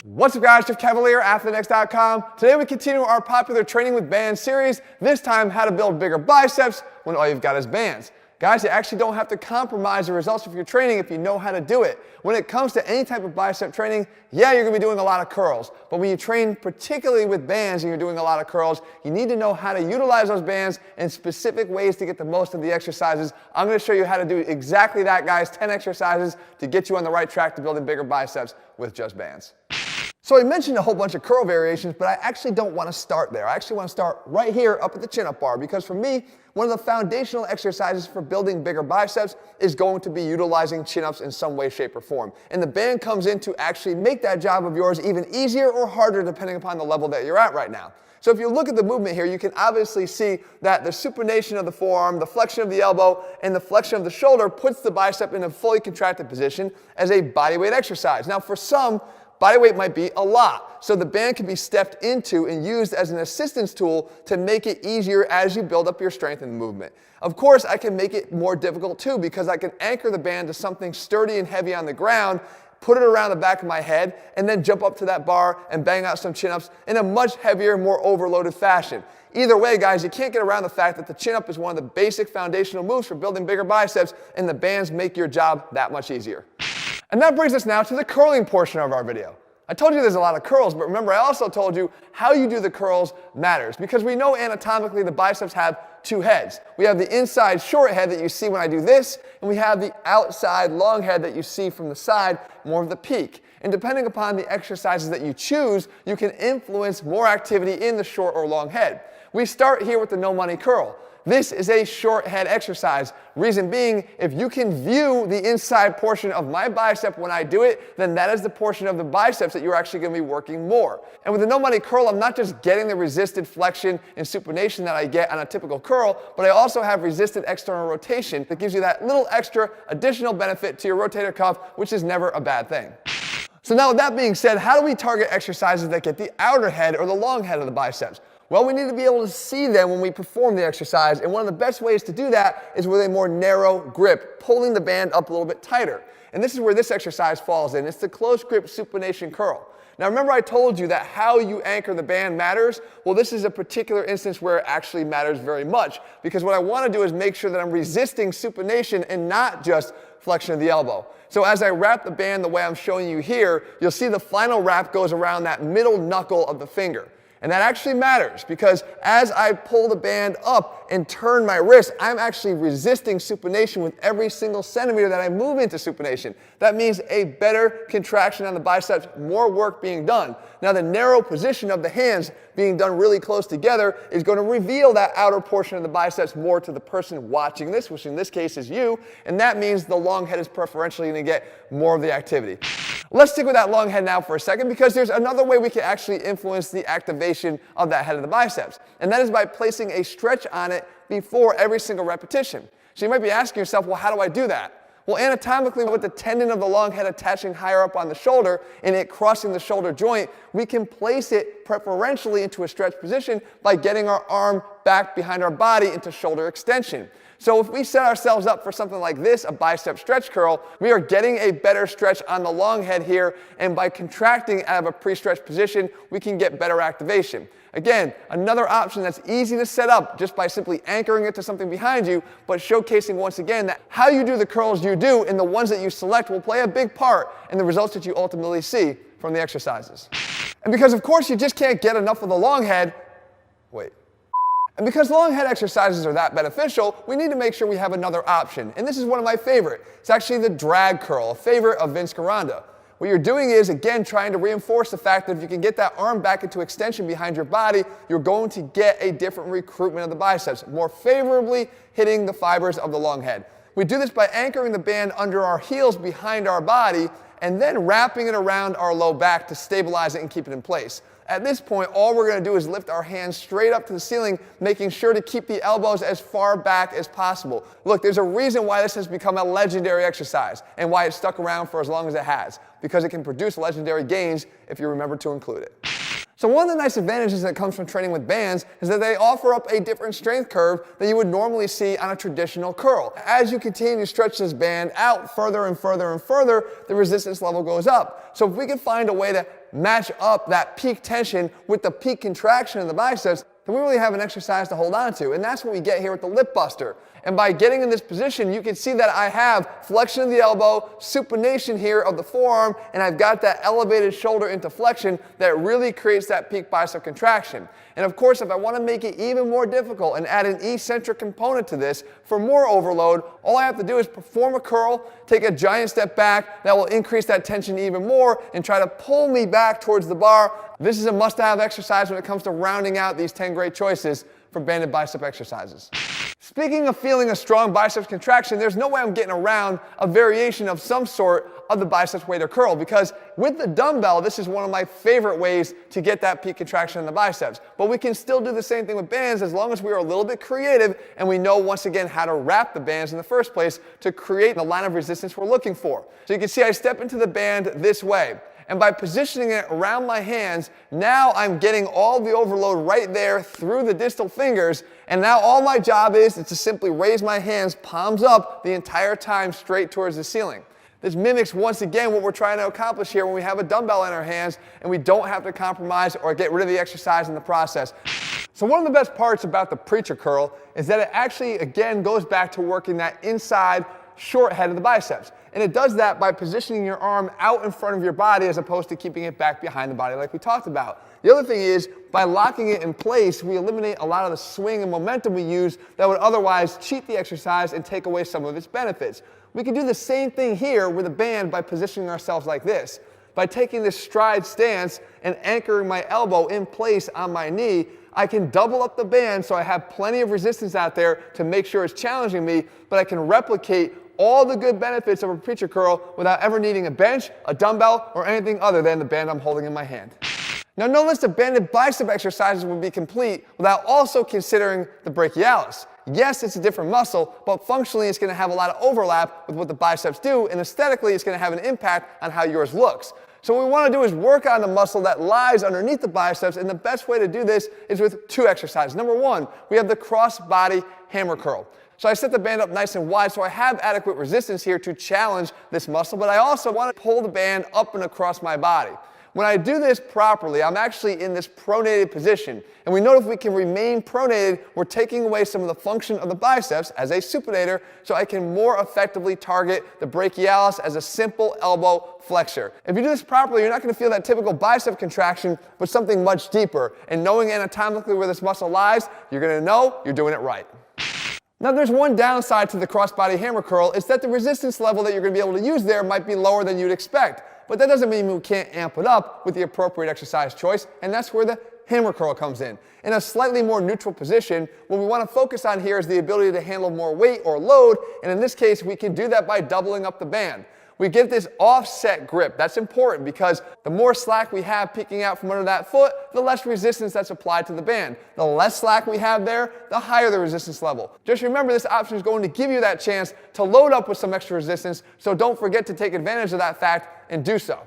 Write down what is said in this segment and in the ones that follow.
What's up guys, Jeff Cavaliere, AthleanX.com. Today we continue our popular training with bands series, this time how to build bigger biceps when all you've got is bands. Guys, you actually don't have to compromise the results of your training if you know how to do it. When it comes to any type of bicep training, yeah, you're going to be doing a lot of curls. But when you train particularly with bands and you're doing a lot of curls, you need to know how to utilize those bands in specific ways to get the most of the exercises. I'm going to show you how to do exactly that, guys. 10 exercises to get you on the right track to building bigger biceps with just bands. So I mentioned a whole bunch of curl variations, but I actually don't want to start there. I actually want to start right here up at the chin-up bar, because for me, one of the foundational exercises for building bigger biceps is going to be utilizing chin-ups in some way, shape, or form. And the band comes in to actually make that job of yours even easier or harder depending upon the level that you're at right now. So if you look at the movement here, you can obviously see that the supination of the forearm, the flexion of the elbow, and the flexion of the shoulder puts the bicep in a fully contracted position as a bodyweight exercise. Now for some, bodyweight might be a lot, so the band can be stepped into and used as an assistance tool to make it easier as you build up your strength in the movement. Of course, I can make it more difficult too, because I can anchor the band to something sturdy and heavy on the ground, put it around the back of my head, and then jump up to that bar and bang out some chin-ups in a much heavier, more overloaded fashion. Either way, guys, you can't get around the fact that the chin-up is one of the basic foundational moves for building bigger biceps, and the bands make your job that much easier. And that brings us now to the curling portion of our video. I told you there's a lot of curls, but remember I also told you how you do the curls matters, because we know anatomically the biceps have two heads. We have the inside short head that you see when I do this, and we have the outside long head that you see from the side, more of the peak. And depending upon the exercises that you choose, you can influence more activity in the short or long head. We start here with the no money curl. This is a short head exercise. Reason being, if you can view the inside portion of my bicep when I do it, then that is the portion of the biceps that you're actually going to be working more. And with the no money curl, I'm not just getting the resisted flexion and supination that I get on a typical curl, but I also have resisted external rotation that gives you that little extra additional benefit to your rotator cuff, which is never a bad thing. So now with that being said, how do we target exercises that get the outer head or the long head of the biceps? Well, we need to be able to see them when we perform the exercise, and one of the best ways to do that is with a more narrow grip, pulling the band up a little bit tighter. And this is where this exercise falls in. It's the close grip supination curl. Now remember I told you that how you anchor the band matters? Well, this is a particular instance where it actually matters very much, because what I want to do is make sure that I'm resisting supination and not just flexion of the elbow. So as I wrap the band the way I'm showing you here, you'll see the final wrap goes around that middle knuckle of the finger. And that actually matters, because as I pull the band up and turn my wrist, I'm actually resisting supination with every single centimeter that I move into supination. That means a better contraction on the biceps, more work being done. Now the narrow position of the hands being done really close together is going to reveal that outer portion of the biceps more to the person watching this, which in this case is you, and that means the long head is preferentially going to get more of the activity. Let's stick with that long head now for a second, because there's another way we can actually influence the activation of that head of the biceps, and that is by placing a stretch on it before every single repetition. So you might be asking yourself, well, how do I do that? Well, anatomically, with the tendon of the long head attaching higher up on the shoulder and it crossing the shoulder joint, we can place it preferentially into a stretch position by getting our arm back behind our body into shoulder extension. So if we set ourselves up for something like this, a bicep stretch curl, we are getting a better stretch on the long head here, and by contracting out of a pre-stretched position, we can get better activation. Again, another option that's easy to set up just by simply anchoring it to something behind you, but showcasing once again that how you do the curls you do and the ones that you select will play a big part in the results that you ultimately see from the exercises. And because of course you just can't get enough of the long head, And because long head exercises are that beneficial, we need to make sure we have another option. And this is one of my favorite. It's actually the drag curl, a favorite of Vince Gironda. What you're doing is, again, trying to reinforce the fact that if you can get that arm back into extension behind your body, you're going to get a different recruitment of the biceps, more favorably hitting the fibers of the long head. We do this by anchoring the band under our heels behind our body and then wrapping it around our low back to stabilize it and keep it in place. At this point, all we're going to do is lift our hands straight up to the ceiling, making sure to keep the elbows as far back as possible. Look, there's a reason why this has become a legendary exercise and why it's stuck around for as long as it has, because it can produce legendary gains if you remember to include it. So one of the nice advantages that comes from training with bands is that they offer up a different strength curve than you would normally see on a traditional curl. As you continue to stretch this band out further and further and further, the resistance level goes up. So if we can find a way to match up that peak tension with the peak contraction in the biceps, then we really have an exercise to hold on to. And that's what we get here with the Lip Buster. And by getting in this position, you can see that I have flexion of the elbow, supination here of the forearm, and I've got that elevated shoulder into flexion that really creates that peak bicep contraction. And of course, if I want to make it even more difficult and add an eccentric component to this for more overload, all I have to do is perform a curl, take a giant step back, that will increase that tension even more, and try to pull me back towards the bar. This is a must-have exercise when it comes to rounding out these 10 great choices for banded bicep exercises. Speaking of feeling a strong biceps contraction, there's no way I'm getting around a variation of some sort of the biceps weighted curl, because with the dumbbell, this is one of my favorite ways to get that peak contraction in the biceps. But we can still do the same thing with bands as long as we are a little bit creative and we know once again how to wrap the bands in the first place to create the line of resistance we're looking for. So you can see I step into the band this way. And by positioning it around my hands, now I'm getting all the overload right there through the distal fingers. And now all my job is to simply raise my hands palms up the entire time straight towards the ceiling. This mimics once again what we're trying to accomplish here when we have a dumbbell in our hands and we don't have to compromise or get rid of the exercise in the process. So one of the best parts about the preacher curl is that it actually again goes back to working that inside short head of the biceps. And it does that by positioning your arm out in front of your body as opposed to keeping it back behind the body like we talked about. The other thing is, by locking it in place, we eliminate a lot of the swing and momentum we use that would otherwise cheat the exercise and take away some of its benefits. We can do the same thing here with a band by positioning ourselves like this. By taking this stride stance and anchoring my elbow in place on my knee, I can double up the band so I have plenty of resistance out there to make sure it's challenging me, but I can replicate all the good benefits of a preacher curl without ever needing a bench, a dumbbell, or anything other than the band I'm holding in my hand. Now, no list of banded bicep exercises would be complete without also considering the brachialis. Yes, it's a different muscle, but functionally it's going to have a lot of overlap with what the biceps do, and aesthetically it's going to have an impact on how yours looks. So what we want to do is work on the muscle that lies underneath the biceps, and the best way to do this is with two exercises. Number one, we have the cross-body hammer curl. So I set the band up nice and wide so I have adequate resistance here to challenge this muscle, but I also want to pull the band up and across my body. When I do this properly, I'm actually in this pronated position. And we know if we can remain pronated, we're taking away some of the function of the biceps as a supinator, so I can more effectively target the brachialis as a simple elbow flexor. If you do this properly, you're not going to feel that typical bicep contraction, but something much deeper. And knowing anatomically where this muscle lies, you're going to know you're doing it right. Now there's one downside to the crossbody hammer curl, is that the resistance level that you're going to be able to use there might be lower than you'd expect. But that doesn't mean we can't amp it up with the appropriate exercise choice, and that's where the hammer curl comes in. In a slightly more neutral position, what we want to focus on here is the ability to handle more weight or load, and in this case we can do that by doubling up the band. We get this offset grip. That's important because the more slack we have peeking out from under that foot, the less resistance that's applied to the band. The less slack we have there, the higher the resistance level. Just remember, this option is going to give you that chance to load up with some extra resistance, so don't forget to take advantage of that fact and do so.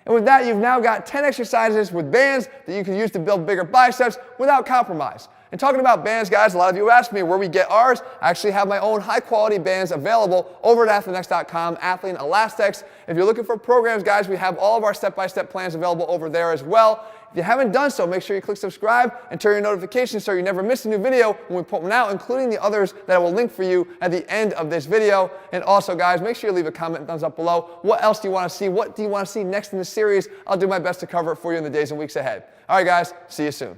And with that, you've now got 10 exercises with bands that you can use to build bigger biceps without compromise. And talking about bands, guys, a lot of you asked me where we get ours. I actually have my own high-quality bands available over at athleanx.com, Athlean Elastex. If you're looking for programs, guys, we have all of our step-by-step plans available over there as well. If you haven't done so, make sure you click subscribe and turn your notifications so you never miss a new video when we put one out, including the others that I will link for you at the end of this video. And also, guys, make sure you leave a comment and thumbs up below. What else do you want to see? What do you want to see next in the series? I'll do my best to cover it for you in the days and weeks ahead. All right, guys, see you soon.